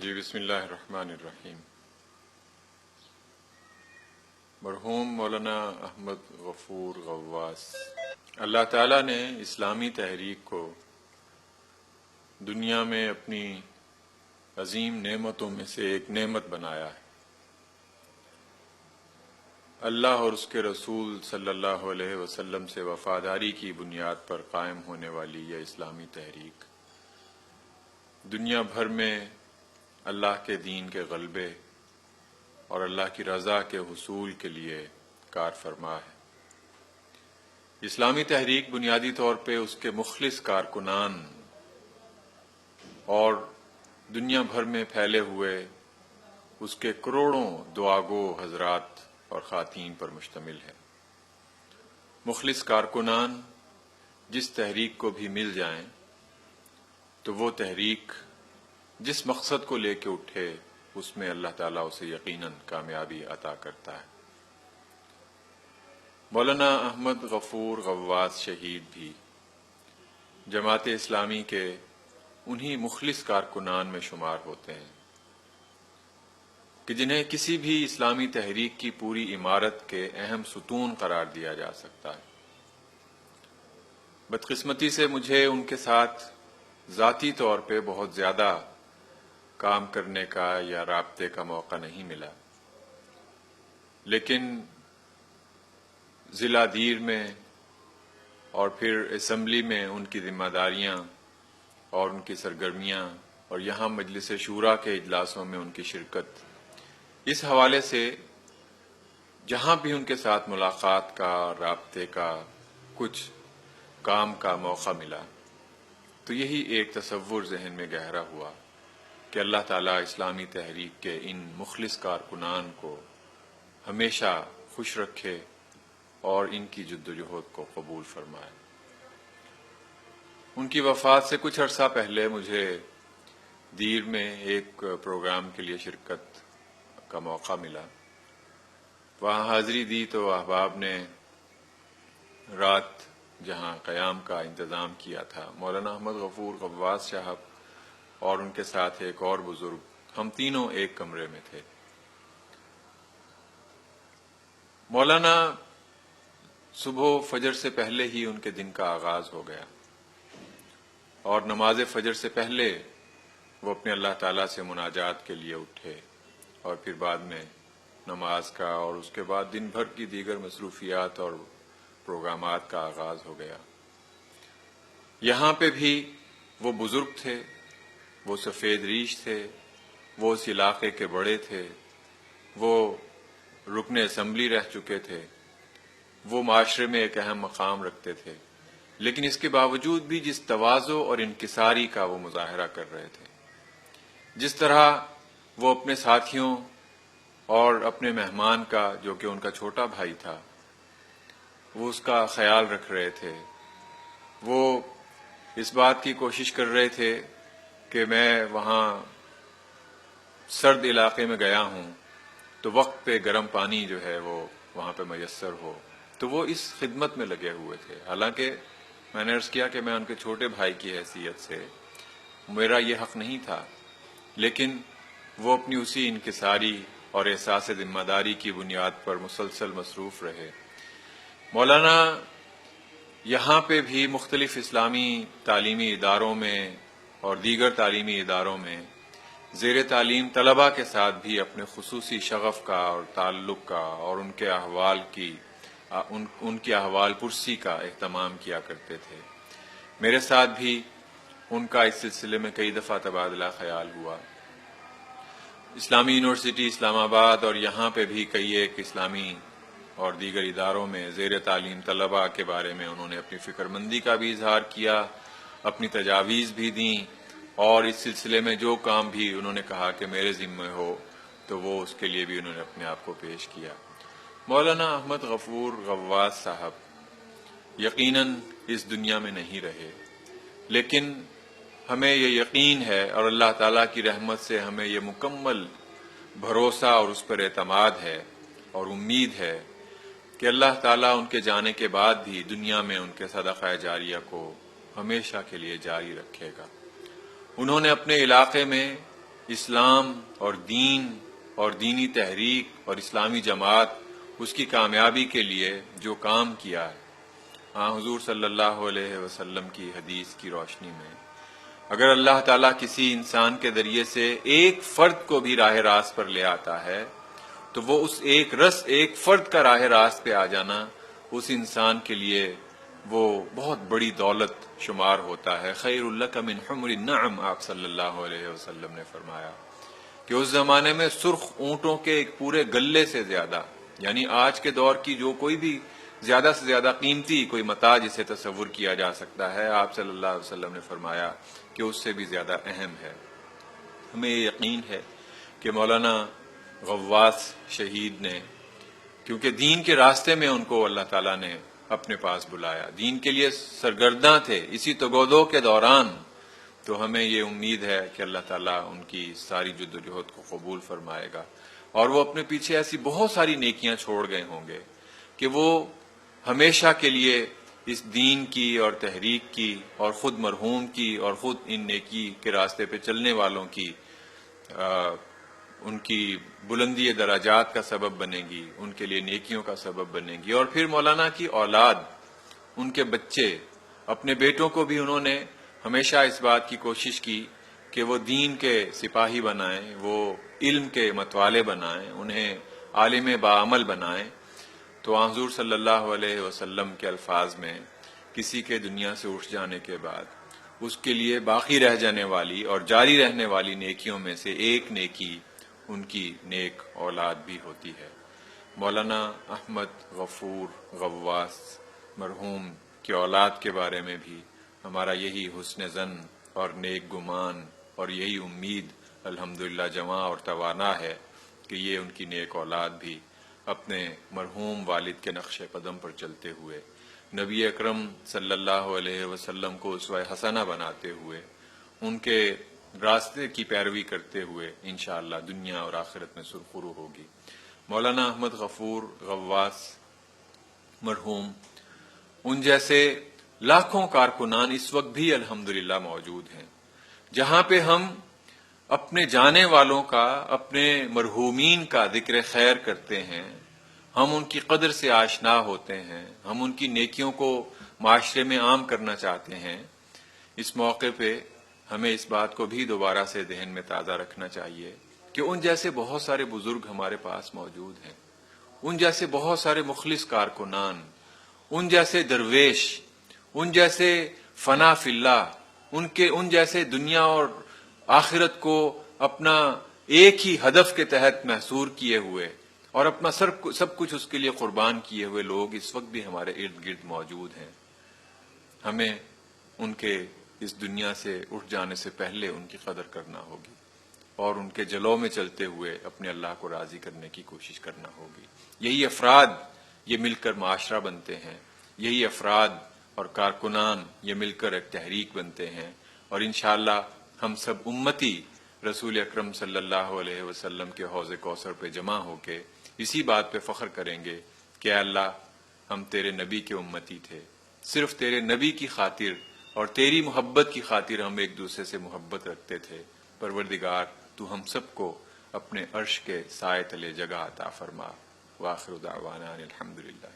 جی بسم اللہ الرحمن الرحیم۔ مرحوم مولانا احمد غفور غواث، اللہ تعالیٰ نے اسلامی تحریک کو دنیا میں اپنی عظیم نعمتوں میں سے ایک نعمت بنایا ہے۔ اللہ اور اس کے رسول صلی اللہ علیہ وسلم سے وفاداری کی بنیاد پر قائم ہونے والی یہ اسلامی تحریک دنیا بھر میں اللہ کے دین کے غلبے اور اللہ کی رضا کے حصول کے لیے کار فرما ہے۔ اسلامی تحریک بنیادی طور پہ اس کے مخلص کارکنان اور دنیا بھر میں پھیلے ہوئے اس کے کروڑوں دعاگو حضرات اور خواتین پر مشتمل ہے۔ مخلص کارکنان جس تحریک کو بھی مل جائیں تو وہ تحریک جس مقصد کو لے کے اٹھے اس میں اللہ تعالیٰ اسے یقیناً کامیابی عطا کرتا ہے۔ مولانا احمد غفور غواث شہید بھی جماعت اسلامی کے انہی مخلص کارکنان میں شمار ہوتے ہیں کہ جنہیں کسی بھی اسلامی تحریک کی پوری عمارت کے اہم ستون قرار دیا جا سکتا ہے۔ بدقسمتی سے مجھے ان کے ساتھ ذاتی طور پہ بہت زیادہ کام کرنے کا یا رابطے کا موقع نہیں ملا، لیکن ضلع دیر میں اور پھر اسمبلی میں ان کی ذمہ داریاں اور ان کی سرگرمیاں اور یہاں مجلس شورا کے اجلاسوں میں ان کی شرکت، اس حوالے سے جہاں بھی ان کے ساتھ ملاقات کا رابطے کا کچھ کام کا موقع ملا تو یہی ایک تصور ذہن میں گہرا ہوا کہ اللہ تعالیٰ اسلامی تحریک کے ان مخلص کارکنان کو ہمیشہ خوش رکھے اور ان کی جدوجہد کو قبول فرمائے۔ ان کی وفات سے کچھ عرصہ پہلے مجھے دیر میں ایک پروگرام کے لیے شرکت کا موقع ملا۔ وہاں حاضری دی تو احباب نے رات جہاں قیام کا انتظام کیا تھا، مولانا احمد غفور غواث صاحب اور ان کے ساتھ ایک اور بزرگ، ہم تینوں ایک کمرے میں تھے۔ مولانا صبح فجر سے پہلے ہی ان کے دن کا آغاز ہو گیا اور نماز فجر سے پہلے وہ اپنے اللہ تعالیٰ سے مناجات کے لیے اٹھے اور پھر بعد میں نماز کا اور اس کے بعد دن بھر کی دیگر مصروفیات اور پروگرامات کا آغاز ہو گیا۔ یہاں پہ بھی وہ بزرگ تھے، وہ سفید ریش تھے، وہ اس علاقے کے بڑے تھے، وہ رکن اسمبلی رہ چکے تھے، وہ معاشرے میں ایک اہم مقام رکھتے تھے، لیکن اس کے باوجود بھی جس تواضع اور انکساری کا وہ مظاہرہ کر رہے تھے، جس طرح وہ اپنے ساتھیوں اور اپنے مہمان کا جو کہ ان کا چھوٹا بھائی تھا وہ اس کا خیال رکھ رہے تھے، وہ اس بات کی کوشش کر رہے تھے کہ میں وہاں سرد علاقے میں گیا ہوں تو وقت پہ گرم پانی جو ہے وہ وہاں پہ میسر ہو، تو وہ اس خدمت میں لگے ہوئے تھے۔ حالانکہ میں نے عرض کیا کہ میں ان کے چھوٹے بھائی کی حیثیت سے میرا یہ حق نہیں تھا، لیکن وہ اپنی اسی انکساری اور احساس ذمہ داری کی بنیاد پر مسلسل مصروف رہے۔ مولانا یہاں پہ بھی مختلف اسلامی تعلیمی اداروں میں اور دیگر تعلیمی اداروں میں زیر تعلیم طلباء کے ساتھ بھی اپنے خصوصی شغف کا اور تعلق کا اور ان کے احوال پرسی کا اہتمام کیا کرتے تھے۔ میرے ساتھ بھی ان کا اس سلسلے میں کئی دفعہ تبادلہ خیال ہوا۔ اسلامی یونیورسٹی اسلام آباد اور یہاں پہ بھی کئی ایک اسلامی اور دیگر اداروں میں زیر تعلیم طلباء کے بارے میں انہوں نے اپنی فکر مندی کا بھی اظہار کیا، اپنی تجاویز بھی دیں، اور اس سلسلے میں جو کام بھی انہوں نے کہا کہ میرے ذمہ ہو تو وہ اس کے لیے بھی انہوں نے اپنے آپ کو پیش کیا۔ مولانا احمد غفور غواث صاحب یقیناً اس دنیا میں نہیں رہے، لیکن ہمیں یہ یقین ہے اور اللہ تعالیٰ کی رحمت سے ہمیں یہ مکمل بھروسہ اور اس پر اعتماد ہے اور امید ہے کہ اللہ تعالیٰ ان کے جانے کے بعد بھی دنیا میں ان کے صدقہ جاریہ کو ہمیشہ کے لیے جاری رکھے گا۔ انہوں نے اپنے علاقے میں اسلام اور دین اور دینی تحریک اور اسلامی جماعت اس کی کامیابی کے لیے جو کام کیا ہے، حضور صلی اللہ علیہ وسلم کی حدیث کی روشنی میں، اگر اللہ تعالیٰ کسی انسان کے ذریعے سے ایک فرد کو بھی راہ راست پر لے آتا ہے تو وہ اس ایک فرد کا راہ راست پہ آ جانا اس انسان کے لیے وہ بہت بڑی دولت شمار ہوتا ہے۔ خیر لک من حمر النعم، آپ صلی اللہ علیہ وسلم نے فرمایا کہ اس زمانے میں سرخ اونٹوں کے ایک پورے گلے سے زیادہ، یعنی آج کے دور کی جو کوئی بھی زیادہ سے زیادہ قیمتی کوئی متاع جسے تصور کیا جا سکتا ہے، آپ صلی اللہ علیہ وسلم نے فرمایا کہ اس سے بھی زیادہ اہم ہے۔ ہمیں یہ یقین ہے کہ مولانا غواث شہید نے، کیونکہ دین کے راستے میں ان کو اللہ تعالیٰ نے اپنے پاس بلایا، دین کے لیے سرگرداں تھے اسی تگودو کے دوران، تو ہمیں یہ امید ہے کہ اللہ تعالیٰ ان کی ساری جدوجہد کو قبول فرمائے گا، اور وہ اپنے پیچھے ایسی بہت ساری نیکیاں چھوڑ گئے ہوں گے کہ وہ ہمیشہ کے لیے اس دین کی اور تحریک کی اور خود مرحوم کی اور خود ان نیکی کے راستے پہ چلنے والوں کی ان کی بلندی درجات کا سبب بنے گی، ان کے لیے نیکیوں کا سبب بنے گی۔ اور پھر مولانا کی اولاد، ان کے بچے، اپنے بیٹوں کو بھی انہوں نے ہمیشہ اس بات کی کوشش کی کہ وہ دین کے سپاہی بنائیں، وہ علم کے متوالے بنائیں، انہیں عالم باعمل بنائیں۔ تو حضور صلی اللہ علیہ وسلم کے الفاظ میں کسی کے دنیا سے اٹھ جانے کے بعد اس کے لیے باقی رہ جانے والی اور جاری رہنے والی نیکیوں میں سے ایک نیکی ان کی نیک اولاد بھی ہوتی ہے۔ مولانا احمد غفور غواث مرحوم کی اولاد کے بارے میں بھی ہمارا یہی حسن ظن اور نیک گمان اور یہی امید الحمدللہ جمع اور توانا ہے کہ یہ ان کی نیک اولاد بھی اپنے مرحوم والد کے نقش قدم پر چلتے ہوئے، نبی اکرم صلی اللہ علیہ وسلم کو اسوہ حسنہ بناتے ہوئے، ان کے راستے کی پیروی کرتے ہوئے انشاءاللہ دنیا اور آخرت میں سرخرو ہوگی۔ مولانا احمد غفور غواث مرحوم، ان جیسے لاکھوں کارکنان اس وقت بھی الحمدللہ موجود ہیں، جہاں پہ ہم اپنے جانے والوں کا، اپنے مرحومین کا ذکر خیر کرتے ہیں، ہم ان کی قدر سے آشنا ہوتے ہیں، ہم ان کی نیکیوں کو معاشرے میں عام کرنا چاہتے ہیں۔ اس موقع پہ ہمیں اس بات کو بھی دوبارہ سے ذہن میں تازہ رکھنا چاہیے کہ ان جیسے بہت سارے بزرگ ہمارے پاس موجود ہیں، ان جیسے بہت سارے مخلص کارکنان، ان جیسے درویش، ان جیسے فنا فی اللہ، ان جیسے دنیا اور آخرت کو اپنا ایک ہی ہدف کے تحت محصور کیے ہوئے اور اپنا سب کچھ اس کے لیے قربان کیے ہوئے لوگ اس وقت بھی ہمارے ارد گرد موجود ہیں۔ ہمیں ان کے اس دنیا سے اٹھ جانے سے پہلے ان کی قدر کرنا ہوگی اور ان کے جلوں میں چلتے ہوئے اپنے اللہ کو راضی کرنے کی کوشش کرنا ہوگی۔ یہی افراد یہ مل کر معاشرہ بنتے ہیں، یہی افراد اور کارکنان یہ مل کر ایک تحریک بنتے ہیں، اور انشاءاللہ ہم سب امتی رسول اکرم صلی اللہ علیہ وسلم کے حوض کوثر پہ جمع ہو کے اسی بات پہ فخر کریں گے کہ اے اللہ، ہم تیرے نبی کے امتی تھے، صرف تیرے نبی کی خاطر اور تیری محبت کی خاطر ہم ایک دوسرے سے محبت رکھتے تھے۔ پروردگار تو ہم سب کو اپنے عرش کے سائے تلے جگہ عطا فرما۔ وآخر دعوانا الحمدللہ۔